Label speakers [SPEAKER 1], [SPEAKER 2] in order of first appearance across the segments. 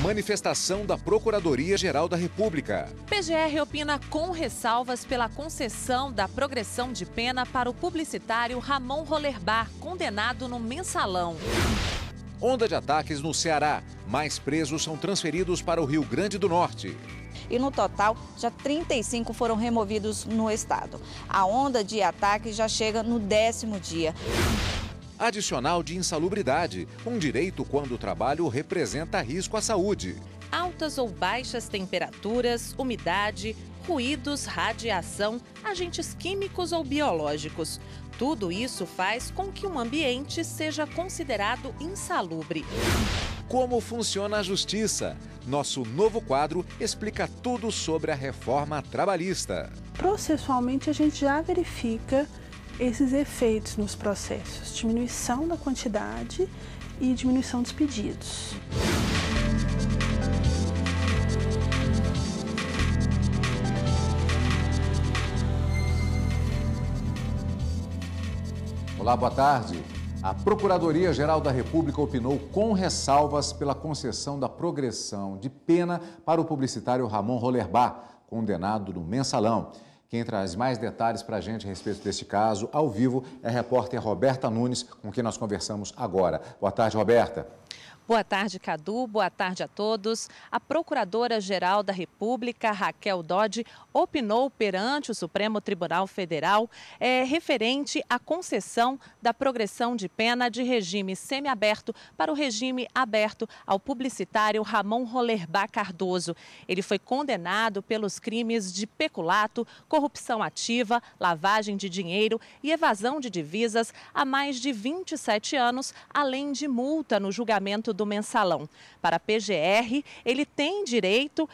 [SPEAKER 1] Manifestação da Procuradoria-Geral da República.
[SPEAKER 2] PGR opina com ressalvas pela concessão da progressão de pena para o publicitário Ramon Rollerbach, condenado no Mensalão.
[SPEAKER 1] Onda de ataques no Ceará. Mais presos são transferidos para o Rio Grande do Norte.
[SPEAKER 3] E no total, já 35 foram removidos no estado. A onda de ataques já chega no 10º dia.
[SPEAKER 1] Adicional de insalubridade, um direito quando o trabalho representa risco à saúde.
[SPEAKER 2] Altas ou baixas temperaturas, umidade, ruídos, radiação, agentes químicos ou biológicos. Tudo isso faz com que um ambiente seja considerado insalubre.
[SPEAKER 1] Como funciona a justiça? Nosso novo quadro explica tudo sobre a reforma trabalhista.
[SPEAKER 4] Processualmente, a gente já verifica esses efeitos nos processos, diminuição da quantidade e diminuição dos pedidos.
[SPEAKER 1] Olá, boa tarde. A Procuradoria-Geral da República opinou com ressalvas pela concessão da progressão de pena para o publicitário Ramon Rollerbach, condenado no Mensalão. Quem traz mais detalhes para a gente a respeito deste caso, ao vivo, é a repórter Roberta Nunes, com quem nós conversamos agora. Boa tarde, Roberta.
[SPEAKER 2] Boa tarde, Cadu. Boa tarde a todos. A Procuradora-Geral da República, Raquel Dodge, opinou perante o Supremo Tribunal Federal referente à concessão da progressão de pena de regime semiaberto para o regime aberto ao publicitário Ramon Rollerbach Cardoso. Ele foi condenado pelos crimes de peculato, corrupção ativa, lavagem de dinheiro e evasão de divisas há mais de 27 anos, além de multa no julgamento do Mensalão. Para a PGR, ele tem direito,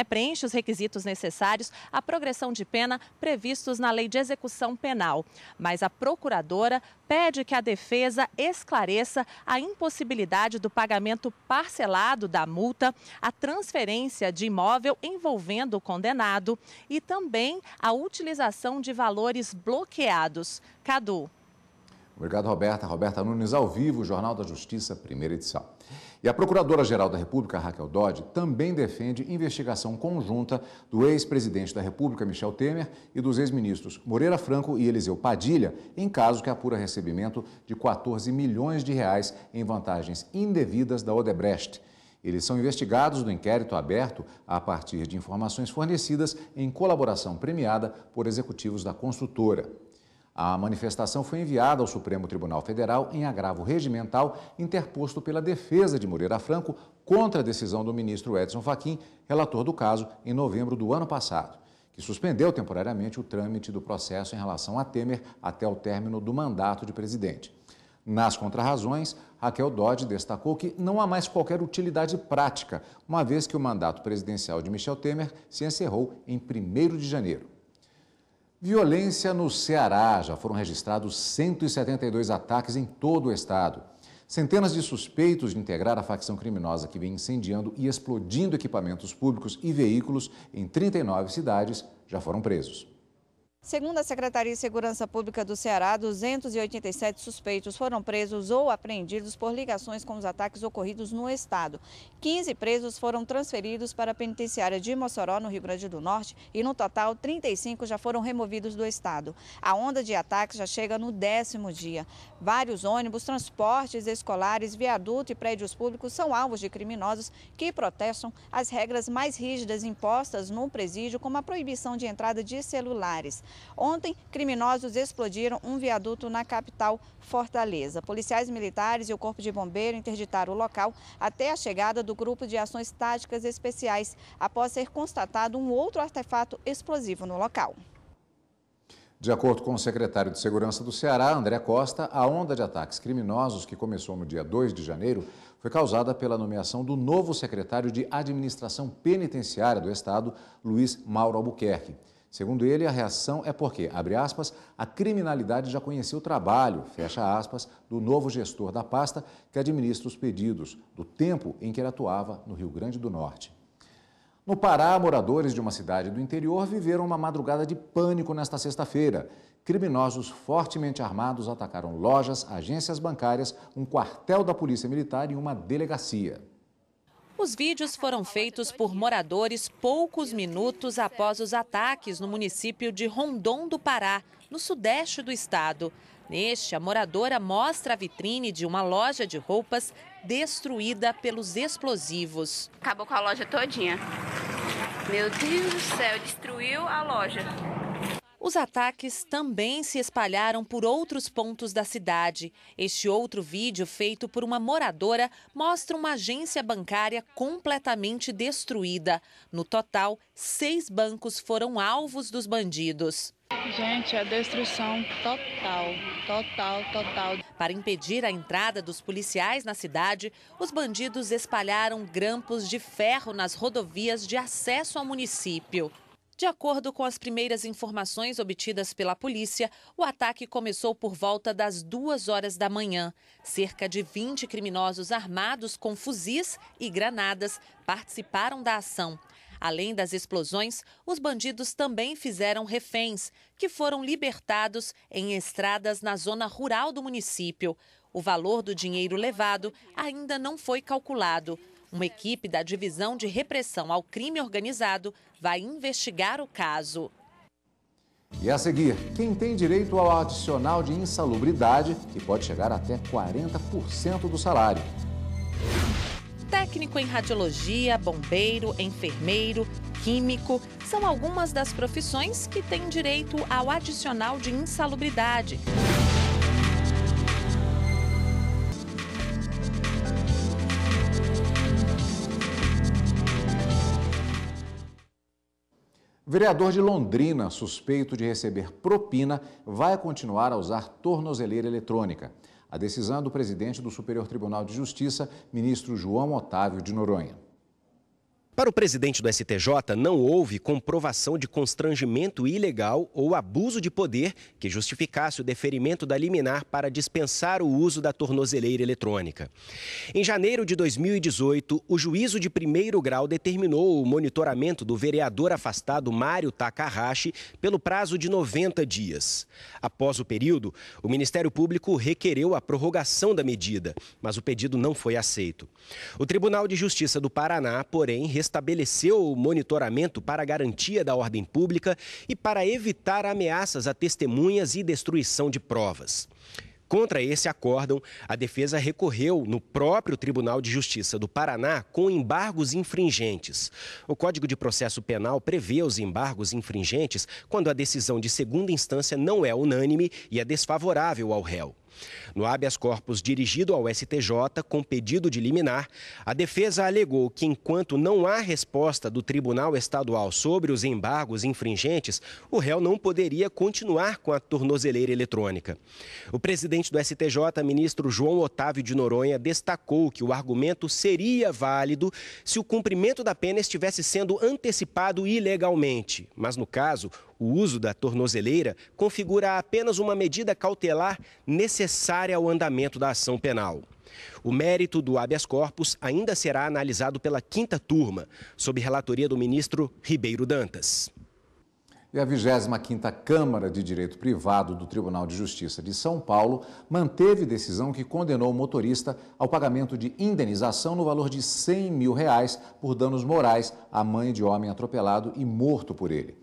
[SPEAKER 2] preenche os requisitos necessários à progressão de pena previstos na Lei de Execução Penal. Mas a procuradora pede que a defesa esclareça a impossibilidade do pagamento parcelado da multa, a transferência de imóvel envolvendo o condenado e também a utilização de valores bloqueados. Cadu.
[SPEAKER 1] Obrigado, Roberta. Roberta Nunes, ao vivo, Jornal da Justiça, primeira edição. E a Procuradora-Geral da República, Raquel Dodge, também defende investigação conjunta do ex-presidente da República, Michel Temer, e dos ex-ministros Moreira Franco e Eliseu Padilha, em caso que apura recebimento de 14 milhões de reais em vantagens indevidas da Odebrecht. Eles são investigados no inquérito aberto a partir de informações fornecidas em colaboração premiada por executivos da construtora. A manifestação foi enviada ao Supremo Tribunal Federal em agravo regimental interposto pela defesa de Moreira Franco contra a decisão do ministro Edson Fachin, relator do caso, em novembro do ano passado, que suspendeu temporariamente o trâmite do processo em relação a Temer até o término do mandato de presidente. Nas contrarrazões, Raquel Dodge destacou que não há mais qualquer utilidade prática, uma vez que o mandato presidencial de Michel Temer se encerrou em 1º de janeiro. Violência no Ceará. Já foram registrados 172 ataques em todo o estado. Centenas de suspeitos de integrar a facção criminosa que vem incendiando e explodindo equipamentos públicos e veículos em 39 cidades já foram presos.
[SPEAKER 3] Segundo a Secretaria de Segurança Pública do Ceará, 287 suspeitos foram presos ou apreendidos por ligações com os ataques ocorridos no estado. 15 presos foram transferidos para a penitenciária de Mossoró, no Rio Grande do Norte, e no total 35 já foram removidos do estado. A onda de ataques já chega no 10º dia. Vários ônibus, transportes escolares, viaduto e prédios públicos são alvos de criminosos que protestam as regras mais rígidas impostas no presídio, como a proibição de entrada de celulares. Ontem, criminosos explodiram um viaduto na capital, Fortaleza. Policiais militares e o Corpo de Bombeiro interditaram o local até a chegada do Grupo de Ações Táticas Especiais, após ser constatado um outro artefato explosivo no local.
[SPEAKER 1] De acordo com o secretário de Segurança do Ceará, André Costa, a onda de ataques criminosos que começou no dia 2 de janeiro foi causada pela nomeação do novo secretário de Administração Penitenciária do Estado, Luiz Mauro Albuquerque. Segundo ele, a reação é porque, abre aspas, a criminalidade já conhecia o trabalho, fecha aspas, do novo gestor da pasta que administra os pedidos, do tempo em que ele atuava no Rio Grande do Norte. No Pará, moradores de uma cidade do interior viveram uma madrugada de pânico nesta sexta-feira. Criminosos fortemente armados atacaram lojas, agências bancárias, um quartel da Polícia Militar e uma delegacia.
[SPEAKER 2] Os vídeos foram feitos por moradores poucos minutos após os ataques no município de Rondon do Pará, no sudeste do estado. Neste, a moradora mostra a vitrine de uma loja de roupas destruída pelos explosivos.
[SPEAKER 5] Acabou com a loja todinha. Meu Deus do céu, destruiu a loja.
[SPEAKER 2] Os ataques também se espalharam por outros pontos da cidade. Este outro vídeo, feito por uma moradora, mostra uma agência bancária completamente destruída. No total, 6 bancos foram alvos dos bandidos.
[SPEAKER 6] Gente, é destruição total.
[SPEAKER 2] Para impedir a entrada dos policiais na cidade, os bandidos espalharam grampos de ferro nas rodovias de acesso ao município. De acordo com as primeiras informações obtidas pela polícia, o ataque começou por volta das 2 horas da manhã. Cerca de 20 criminosos armados com fuzis e granadas participaram da ação. Além das explosões, os bandidos também fizeram reféns, que foram libertados em estradas na zona rural do município. O valor do dinheiro levado ainda não foi calculado. Uma equipe da Divisão de Repressão ao Crime Organizado vai investigar o caso.
[SPEAKER 1] E a seguir, quem tem direito ao adicional de insalubridade, que pode chegar até 40% do salário.
[SPEAKER 2] Técnico em radiologia, bombeiro, enfermeiro, químico, são algumas das profissões que têm direito ao adicional de insalubridade.
[SPEAKER 1] Vereador de Londrina, suspeito de receber propina, vai continuar a usar tornozeleira eletrônica. A decisão é do presidente do Superior Tribunal de Justiça, ministro João Otávio de Noronha.
[SPEAKER 7] Para o presidente do STJ, não houve comprovação de constrangimento ilegal ou abuso de poder que justificasse o deferimento da liminar para dispensar o uso da tornozeleira eletrônica. Em janeiro de 2018, o juízo de primeiro grau determinou o monitoramento do vereador afastado Mário Takahashi pelo prazo de 90 dias. Após o período, o Ministério Público requereu a prorrogação da medida, mas o pedido não foi aceito. O Tribunal de Justiça do Paraná, porém, estabeleceu o monitoramento para a garantia da ordem pública e para evitar ameaças a testemunhas e destruição de provas. Contra esse acórdão, a defesa recorreu no próprio Tribunal de Justiça do Paraná com embargos infringentes. O Código de Processo Penal prevê os embargos infringentes quando a decisão de segunda instância não é unânime e é desfavorável ao réu. No habeas corpus dirigido ao STJ, com pedido de liminar, a defesa alegou que, enquanto não há resposta do Tribunal Estadual sobre os embargos infringentes, o réu não poderia continuar com a tornozeleira eletrônica. O presidente do STJ, ministro João Otávio de Noronha, destacou que o argumento seria válido se o cumprimento da pena estivesse sendo antecipado ilegalmente, mas, no caso, o uso da tornozeleira configura apenas uma medida cautelar necessária ao andamento da ação penal. O mérito do habeas corpus ainda será analisado pela 5ª turma, sob relatoria do ministro Ribeiro Dantas.
[SPEAKER 1] E a 25ª Câmara de Direito Privado do Tribunal de Justiça de São Paulo manteve decisão que condenou o motorista ao pagamento de indenização no valor de R$100 mil por danos morais à mãe de homem atropelado e morto por ele.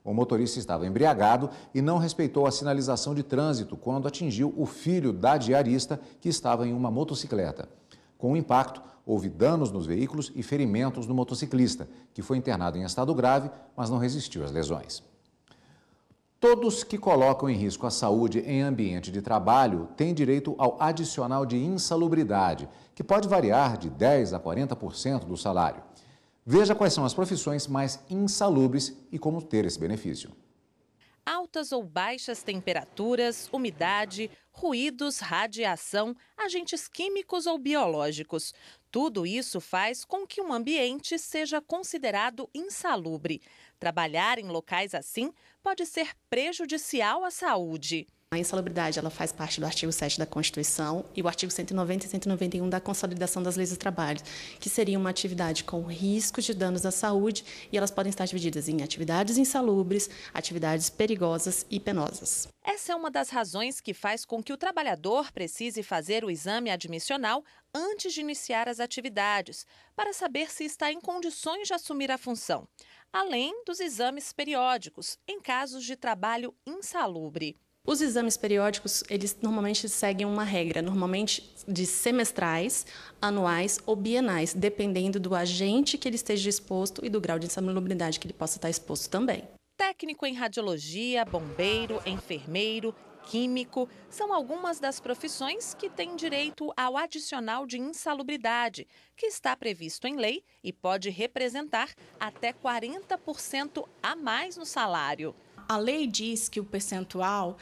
[SPEAKER 1] O motorista estava embriagado e não respeitou a sinalização de trânsito quando atingiu o filho da diarista, que estava em uma motocicleta. Com o impacto, houve danos nos veículos e ferimentos no motociclista, que foi internado em estado grave, mas não resistiu às lesões. Todos que colocam em risco a saúde em ambiente de trabalho têm direito ao adicional de insalubridade, que pode variar de 10% a 40% do salário. Veja quais são as profissões mais insalubres e como ter esse benefício.
[SPEAKER 2] Altas ou baixas temperaturas, umidade, ruídos, radiação, agentes químicos ou biológicos. Tudo isso faz com que um ambiente seja considerado insalubre. Trabalhar em locais assim pode ser prejudicial à saúde.
[SPEAKER 8] A insalubridade ela faz parte do artigo 7 da Constituição e o artigo 190 e 191 da Consolidação das Leis do Trabalho, que seria uma atividade com risco de danos à saúde e elas podem estar divididas em atividades insalubres, atividades perigosas e penosas.
[SPEAKER 2] Essa é uma das razões que faz com que o trabalhador precise fazer o exame admissional antes de iniciar as atividades, para saber se está em condições de assumir a função, além dos exames periódicos, em casos de trabalho insalubre.
[SPEAKER 8] Os exames periódicos, eles normalmente seguem uma regra, normalmente de semestrais, anuais ou bienais, dependendo do agente que ele esteja exposto e do grau de insalubridade que ele possa estar exposto também.
[SPEAKER 2] Técnico em radiologia, bombeiro, enfermeiro, químico, são algumas das profissões que têm direito ao adicional de insalubridade, que está previsto em lei e pode representar até 40% a mais no salário.
[SPEAKER 9] A lei diz que o percentual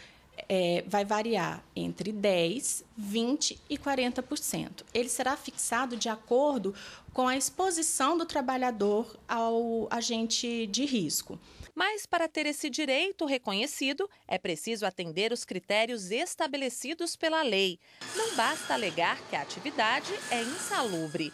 [SPEAKER 9] vai variar entre 10%, 20% e 40%. Ele será fixado de acordo com a exposição do trabalhador ao agente de risco.
[SPEAKER 2] Mas, para ter esse direito reconhecido, é preciso atender os critérios estabelecidos pela lei. Não basta alegar que a atividade é insalubre.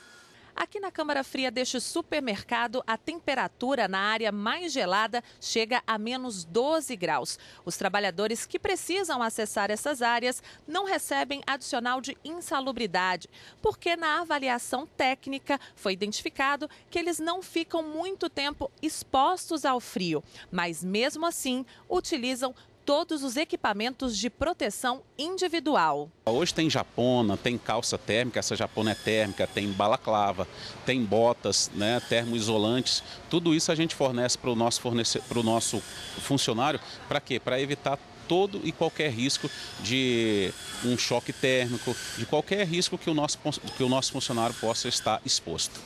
[SPEAKER 2] Aqui na câmara fria deste supermercado, a temperatura na área mais gelada chega a menos 12 graus. Os trabalhadores que precisam acessar essas áreas não recebem adicional de insalubridade, porque na avaliação técnica foi identificado que eles não ficam muito tempo expostos ao frio, mas mesmo assim utilizam todos os equipamentos de proteção individual.
[SPEAKER 10] Hoje tem japona, tem calça térmica, essa japona é térmica, tem balaclava, tem botas, né, termoisolantes. Tudo isso a gente fornece para o nosso funcionário. Para quê? Para evitar todo e qualquer risco de um choque térmico, de qualquer risco que o nosso funcionário possa estar exposto.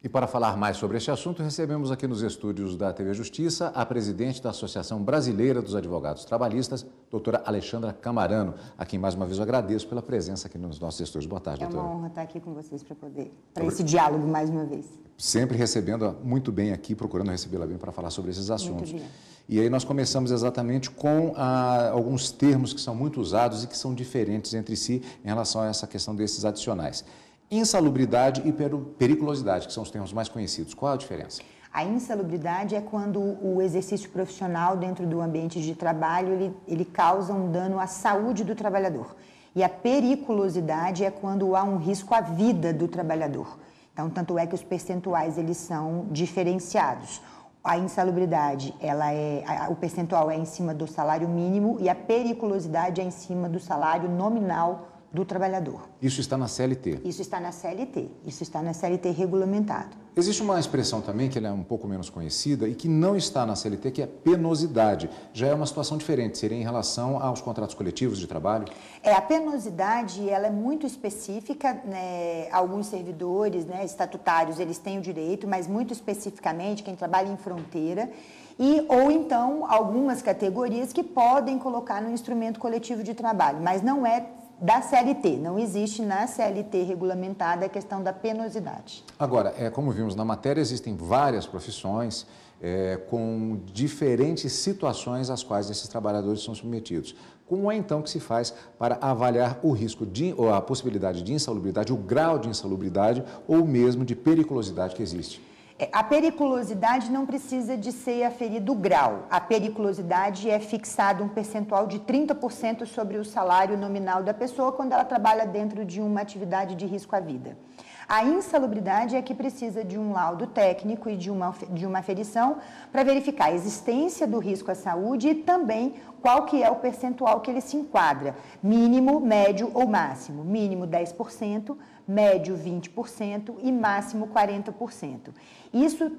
[SPEAKER 1] E para falar mais sobre este assunto, recebemos aqui nos estúdios da TV Justiça a presidente da Associação Brasileira dos Advogados Trabalhistas, doutora Alexandra Camarano, a quem mais uma vez eu agradeço pela presença aqui nos nossos estúdios. Boa tarde, doutora.
[SPEAKER 11] É uma honra estar aqui com vocês para esse diálogo mais uma vez.
[SPEAKER 1] Sempre recebendo muito bem aqui, procurando recebê-la bem para falar sobre esses assuntos.
[SPEAKER 11] Muito bem.
[SPEAKER 1] E aí nós começamos exatamente com alguns termos que são muito usados e que são diferentes entre si em relação a essa questão desses adicionais. Insalubridade e periculosidade, que são os termos mais conhecidos. Qual a diferença?
[SPEAKER 11] A insalubridade é quando o exercício profissional dentro do ambiente de trabalho ele causa um dano à saúde do trabalhador. E a periculosidade é quando há um risco à vida do trabalhador. Então, tanto é que os percentuais eles são diferenciados. A insalubridade, o percentual é em cima do salário mínimo e a periculosidade é em cima do salário nominal do trabalhador.
[SPEAKER 1] Isso está na CLT?
[SPEAKER 11] Isso está na CLT, isso está na CLT regulamentado.
[SPEAKER 1] Existe uma expressão também que ela é um pouco menos conhecida e que não está na CLT, que é penosidade. Já é uma situação diferente, seria em relação aos contratos coletivos de trabalho?
[SPEAKER 11] A penosidade ela é muito específica, né? Alguns servidores, né, estatutários, eles têm o direito, mas muito especificamente quem trabalha em fronteira, ou então algumas categorias que podem colocar no instrumento coletivo de trabalho, mas não é da CLT, não existe na CLT regulamentada a questão da penosidade.
[SPEAKER 1] Agora, como vimos na matéria, existem várias profissões com diferentes situações às quais esses trabalhadores são submetidos. Como é então que se faz para avaliar o risco ou a possibilidade de insalubridade, o grau de insalubridade ou mesmo de periculosidade que existe?
[SPEAKER 11] A periculosidade não precisa de ser aferido o grau. A periculosidade é fixado um percentual de 30% sobre o salário nominal da pessoa quando ela trabalha dentro de uma atividade de risco à vida. A insalubridade é que precisa de um laudo técnico e de uma aferição para verificar a existência do risco à saúde e também qual que é o percentual que ele se enquadra, mínimo, médio ou máximo. Mínimo 10%, médio 20% e máximo 40%. Isso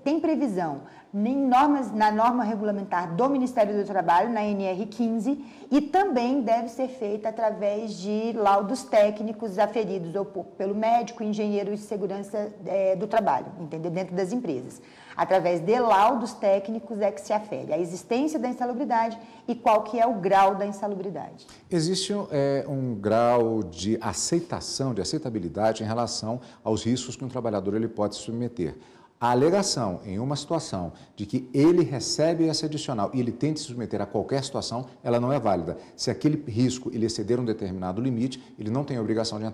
[SPEAKER 11] tem previsão na norma regulamentar do Ministério do Trabalho, na NR15, e também deve ser feita através de laudos técnicos aferidos ou pelo médico, engenheiro de segurança do trabalho, entendeu? Dentro das empresas. Através de laudos técnicos é que se afere a existência da insalubridade e qual que é o grau da insalubridade.
[SPEAKER 1] Existe um grau de aceitação, de aceitabilidade em relação aos riscos que um trabalhador ele pode se submeter. A alegação em uma situação de que ele recebe esse adicional e ele tente se submeter a qualquer situação, ela não é válida. Se aquele risco ele exceder um determinado limite, ele não tem a obrigação de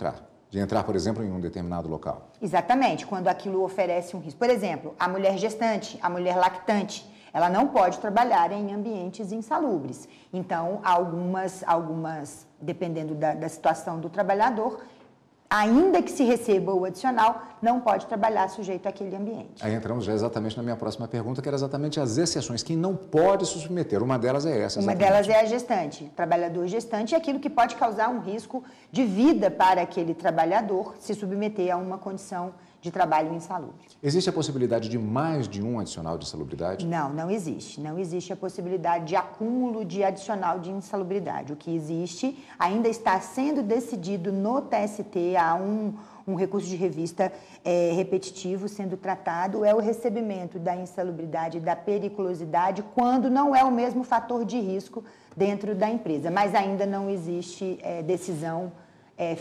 [SPEAKER 1] entrar, por exemplo, em um determinado local.
[SPEAKER 11] Exatamente, quando aquilo oferece um risco. Por exemplo, a mulher gestante, a mulher lactante, ela não pode trabalhar em ambientes insalubres. Então, algumas dependendo da situação do trabalhador, ainda que se receba o adicional, não pode trabalhar sujeito àquele ambiente.
[SPEAKER 1] Aí entramos já exatamente na minha próxima pergunta, que era exatamente as exceções. Quem não pode se submeter, uma delas é essa.
[SPEAKER 11] Uma delas é a gestante. O trabalhador gestante é aquilo que pode causar um risco de vida para aquele trabalhador se submeter a uma condição de trabalho insalubre.
[SPEAKER 1] Existe a possibilidade de mais de um adicional de insalubridade?
[SPEAKER 11] Não existe. Não existe a possibilidade de acúmulo de adicional de insalubridade. O que existe ainda está sendo decidido no TST, há um recurso de revista repetitivo sendo tratado, é o recebimento da insalubridade e da periculosidade quando não é o mesmo fator de risco dentro da empresa. Mas ainda não existe decisão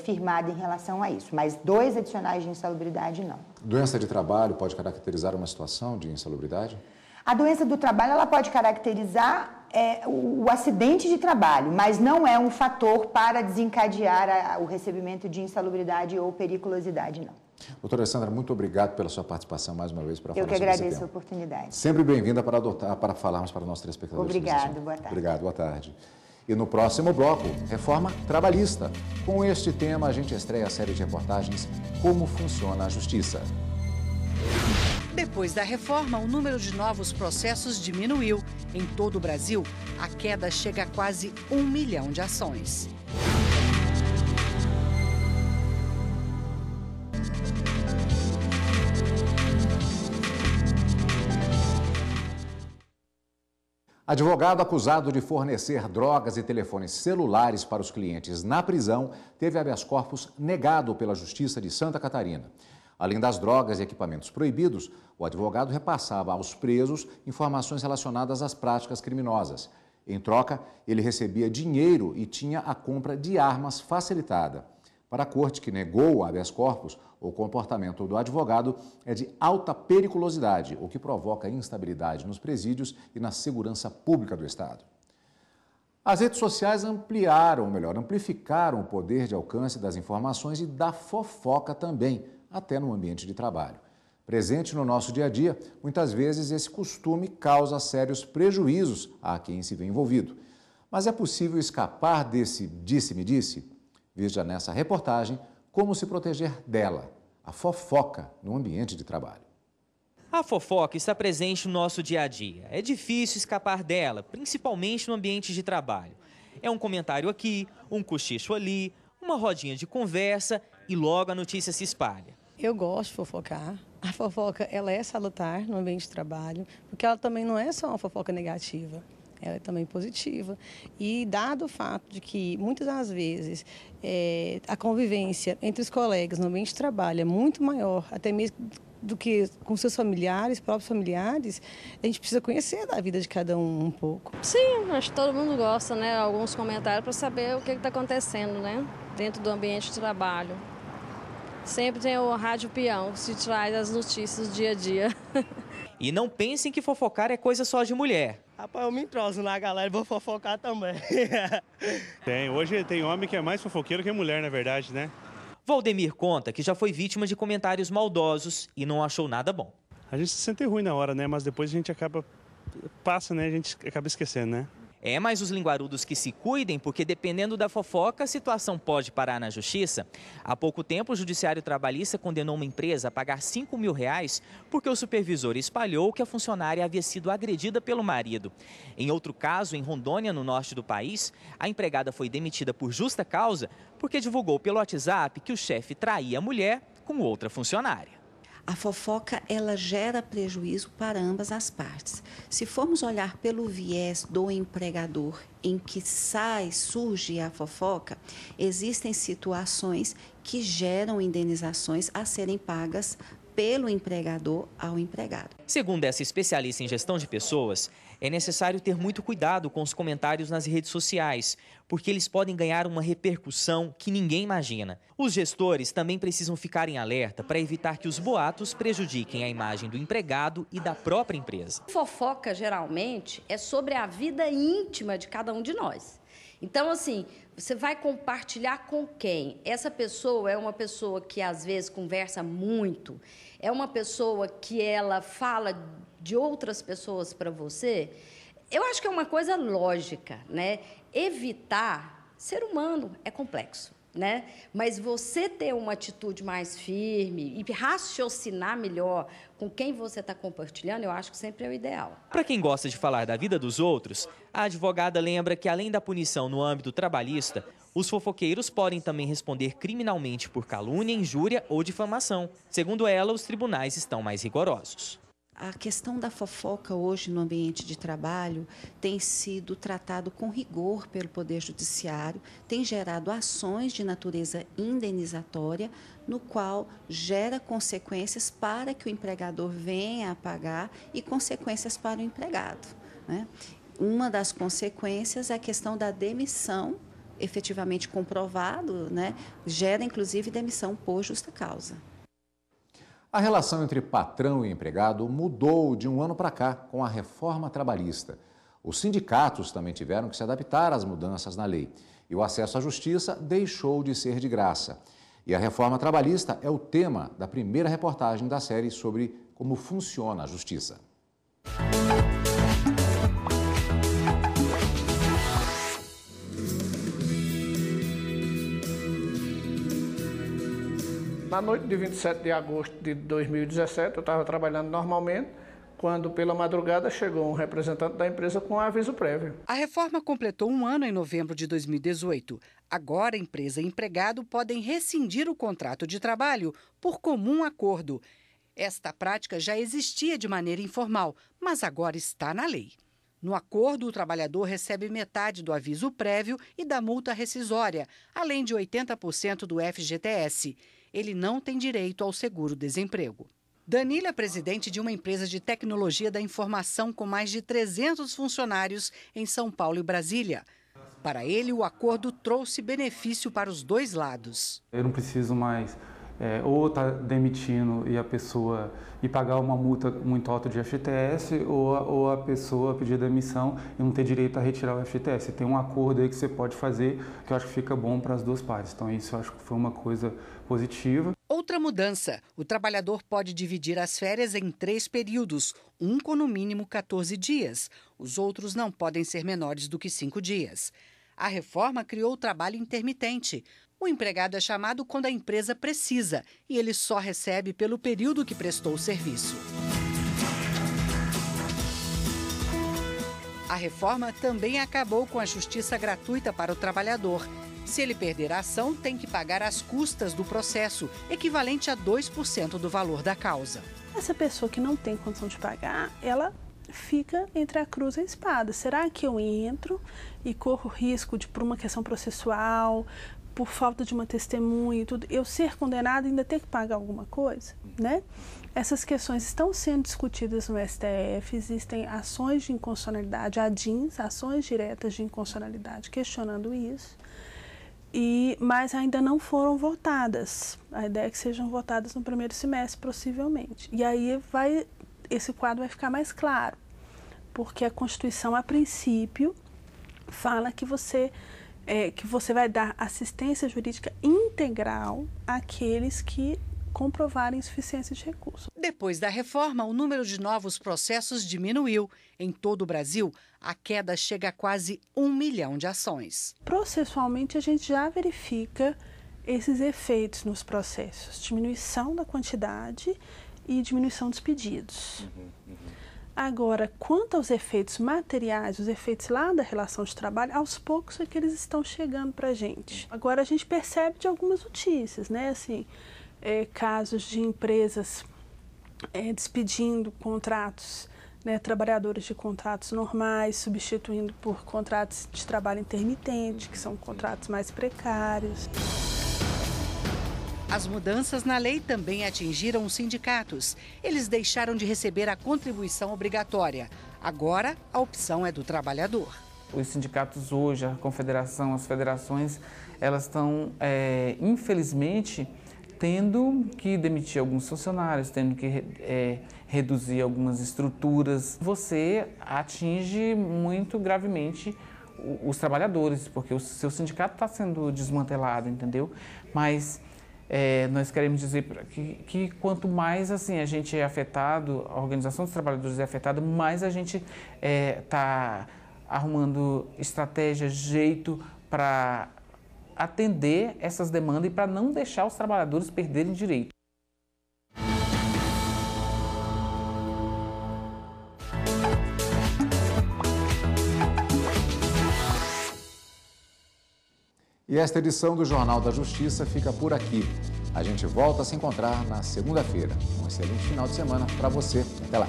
[SPEAKER 11] firmada em relação a isso, mas 2 adicionais de insalubridade não.
[SPEAKER 1] Doença de trabalho pode caracterizar uma situação de insalubridade?
[SPEAKER 11] A doença do trabalho ela pode caracterizar o acidente de trabalho, mas não é um fator para desencadear o recebimento de insalubridade ou periculosidade, não.
[SPEAKER 1] Doutora Alessandra, muito obrigado pela sua participação mais uma vez para falar sobre esse tema.
[SPEAKER 11] Eu que agradeço a oportunidade.
[SPEAKER 1] Sempre bem-vinda para falarmos para os nossos telespectadores.
[SPEAKER 11] Obrigado, boa tarde.
[SPEAKER 1] Obrigado, boa tarde. E no próximo bloco, reforma trabalhista. Com este tema, a gente estreia a série de reportagens Como Funciona a Justiça.
[SPEAKER 12] Depois da reforma, o número de novos processos diminuiu. Em todo o Brasil, a queda chega a quase 1 milhão de ações.
[SPEAKER 1] Advogado acusado de fornecer drogas e telefones celulares para os clientes na prisão teve habeas corpus negado pela Justiça de Santa Catarina. Além das drogas e equipamentos proibidos, o advogado repassava aos presos informações relacionadas às práticas criminosas. Em troca, ele recebia dinheiro e tinha a compra de armas facilitada. Para a corte que negou o habeas corpus, o comportamento do advogado é de alta periculosidade, o que provoca instabilidade nos presídios e na segurança pública do Estado. As redes sociais amplificaram o poder de alcance das informações e da fofoca também, até no ambiente de trabalho. Presente no nosso dia a dia, muitas vezes esse costume causa sérios prejuízos a quem se vê envolvido. Mas é possível escapar desse disse-me-disse? Veja nessa reportagem como se proteger dela, a fofoca no ambiente de trabalho.
[SPEAKER 13] A fofoca está presente no nosso dia a dia. É difícil escapar dela, principalmente no ambiente de trabalho. É um comentário aqui, um cochicho ali, uma rodinha de conversa e logo a notícia se espalha.
[SPEAKER 14] Eu gosto de fofocar. A fofoca ela é salutar no ambiente de trabalho, porque ela também não é só uma fofoca negativa. Ela é também positiva. E dado o fato de que, muitas das vezes, a convivência entre os colegas no ambiente de trabalho é muito maior, até mesmo do que com seus familiares, próprios familiares, a gente precisa conhecer da vida de cada um pouco.
[SPEAKER 15] Sim, acho que todo mundo gosta, né? Alguns comentários para saber o que está acontecendo, né? Dentro do ambiente de trabalho. Sempre tem o Rádio Peão, que se traz as notícias do dia a dia.
[SPEAKER 13] E não pensem que fofocar é coisa só de mulher.
[SPEAKER 16] Rapaz, eu me entroso na galera e vou fofocar também.
[SPEAKER 17] Hoje tem homem que é mais fofoqueiro que mulher, na verdade, né?
[SPEAKER 13] Valdemir conta que já foi vítima de comentários maldosos e não achou nada bom.
[SPEAKER 17] A gente se sente ruim na hora, né? Mas depois a gente passa, né? A gente acaba esquecendo, né?
[SPEAKER 13] É, mas os linguarudos que se cuidem, porque dependendo da fofoca, a situação pode parar na justiça. Há pouco tempo, o Judiciário Trabalhista condenou uma empresa a pagar R$5 mil porque o supervisor espalhou que a funcionária havia sido agredida pelo marido. Em outro caso, em Rondônia, no norte do país, a empregada foi demitida por justa causa porque divulgou pelo WhatsApp que o chefe traía a mulher com outra funcionária.
[SPEAKER 18] A fofoca, ela gera prejuízo para ambas as partes. Se formos olhar pelo viés do empregador em que surge a fofoca, existem situações que geram indenizações a serem pagas pelo empregador ao empregado.
[SPEAKER 13] Segundo essa especialista em gestão de pessoas, é necessário ter muito cuidado com os comentários nas redes sociais, porque eles podem ganhar uma repercussão que ninguém imagina. Os gestores também precisam ficar em alerta para evitar que os boatos prejudiquem a imagem do empregado e da própria empresa.
[SPEAKER 19] Fofoca, geralmente, é sobre a vida íntima de cada um de nós. Então, assim, você vai compartilhar com quem? Essa pessoa é uma pessoa que, às vezes, conversa muito, é uma pessoa que ela fala de outras pessoas para você. Eu acho que é uma coisa lógica, né? Evitar, ser humano é complexo, né? Mas você ter uma atitude mais firme e raciocinar melhor com quem você está compartilhando, eu acho que sempre é o ideal.
[SPEAKER 13] Para quem gosta de falar da vida dos outros, a advogada lembra que, além da punição no âmbito trabalhista, os fofoqueiros podem também responder criminalmente por calúnia, injúria ou difamação. Segundo ela, os tribunais estão mais rigorosos.
[SPEAKER 18] A questão da fofoca hoje no ambiente de trabalho tem sido tratado com rigor pelo Poder Judiciário, tem gerado ações de natureza indenizatória, no qual gera consequências para que o empregador venha a pagar e consequências para o empregado, né? Uma das consequências é a questão da demissão, efetivamente comprovado, né? Gera inclusive demissão por justa causa.
[SPEAKER 1] A relação entre patrão e empregado mudou de um ano para cá com a reforma trabalhista. Os sindicatos também tiveram que se adaptar às mudanças na lei. E o acesso à justiça deixou de ser de graça. E a reforma trabalhista é o tema da primeira reportagem da série sobre como funciona a justiça.
[SPEAKER 20] Na noite de 27 de agosto de 2017, eu estava trabalhando normalmente, quando pela madrugada chegou um representante da empresa com um aviso prévio.
[SPEAKER 12] A reforma completou um ano em novembro de 2018. Agora, empresa e empregado podem rescindir o contrato de trabalho por comum acordo. Esta prática já existia de maneira informal, mas agora está na lei. No acordo, o trabalhador recebe metade do aviso prévio e da multa rescisória, além de 80% do FGTS. Ele não tem direito ao seguro-desemprego. Danilo é presidente de uma empresa de tecnologia da informação com mais de 300 funcionários em São Paulo e Brasília. Para ele, o acordo trouxe benefício para os dois lados.
[SPEAKER 21] Eu não preciso mais ou estar demitindo e a pessoa e pagar uma multa muito alta de FGTS ou a pessoa pedir demissão e não ter direito a retirar o FGTS. Tem um acordo aí que você pode fazer que eu acho que fica bom para as duas partes. Então isso eu acho que foi uma coisa positiva.
[SPEAKER 12] Outra mudança, o trabalhador pode dividir as férias em 3 períodos, um com no mínimo 14 dias. Os outros não podem ser menores do que 5 dias. A reforma criou o trabalho intermitente. O empregado é chamado quando a empresa precisa e ele só recebe pelo período que prestou o serviço. A reforma também acabou com a justiça gratuita para o trabalhador. Se ele perder a ação, tem que pagar as custas do processo, equivalente a 2% do valor da causa.
[SPEAKER 4] Essa pessoa que não tem condição de pagar, ela fica entre a cruz e a espada. Será que eu entro e corro risco de, por uma questão processual, por falta de uma testemunha e tudo, eu ser condenado e ainda ter que pagar alguma coisa, né? Essas questões estão sendo discutidas no STF, existem ações de inconstitucionalidade, ADINs, ações diretas de inconstitucionalidade, questionando isso, mas ainda não foram votadas. A ideia é que sejam votadas no primeiro semestre, possivelmente. E aí esse quadro vai ficar mais claro, porque a Constituição, a princípio, fala que você vai dar assistência jurídica integral àqueles que comprovarem insuficiência de recursos.
[SPEAKER 12] Depois da reforma, o número de novos processos diminuiu. Em todo o Brasil, a queda chega a quase 1 milhão de ações.
[SPEAKER 4] Processualmente, a gente já verifica esses efeitos nos processos. Diminuição da quantidade e diminuição dos pedidos. Agora, quanto aos efeitos materiais, os efeitos lá da relação de trabalho, aos poucos é que eles estão chegando para a gente. Agora, a gente percebe de algumas notícias, né? Assim, casos de empresas despedindo contratos, né, trabalhadores de contratos normais, substituindo por contratos de trabalho intermitente, que são contratos mais precários.
[SPEAKER 12] As mudanças na lei também atingiram os sindicatos. Eles deixaram de receber a contribuição obrigatória. Agora, a opção é do trabalhador.
[SPEAKER 3] Os sindicatos hoje, a confederação, as federações, elas estão, infelizmente, tendo que demitir alguns funcionários, tendo que reduzir algumas estruturas. Você atinge muito gravemente os trabalhadores, porque o seu sindicato está sendo desmantelado, entendeu? Mas nós queremos dizer que quanto mais assim, a gente é afetado, a organização dos trabalhadores é afetada, mais a gente está arrumando estratégia, jeito para atender essas demandas e para não deixar os trabalhadores perderem direito.
[SPEAKER 1] E esta edição do Jornal da Justiça fica por aqui. A gente volta a se encontrar na segunda-feira. Um excelente final de semana para você. Até lá.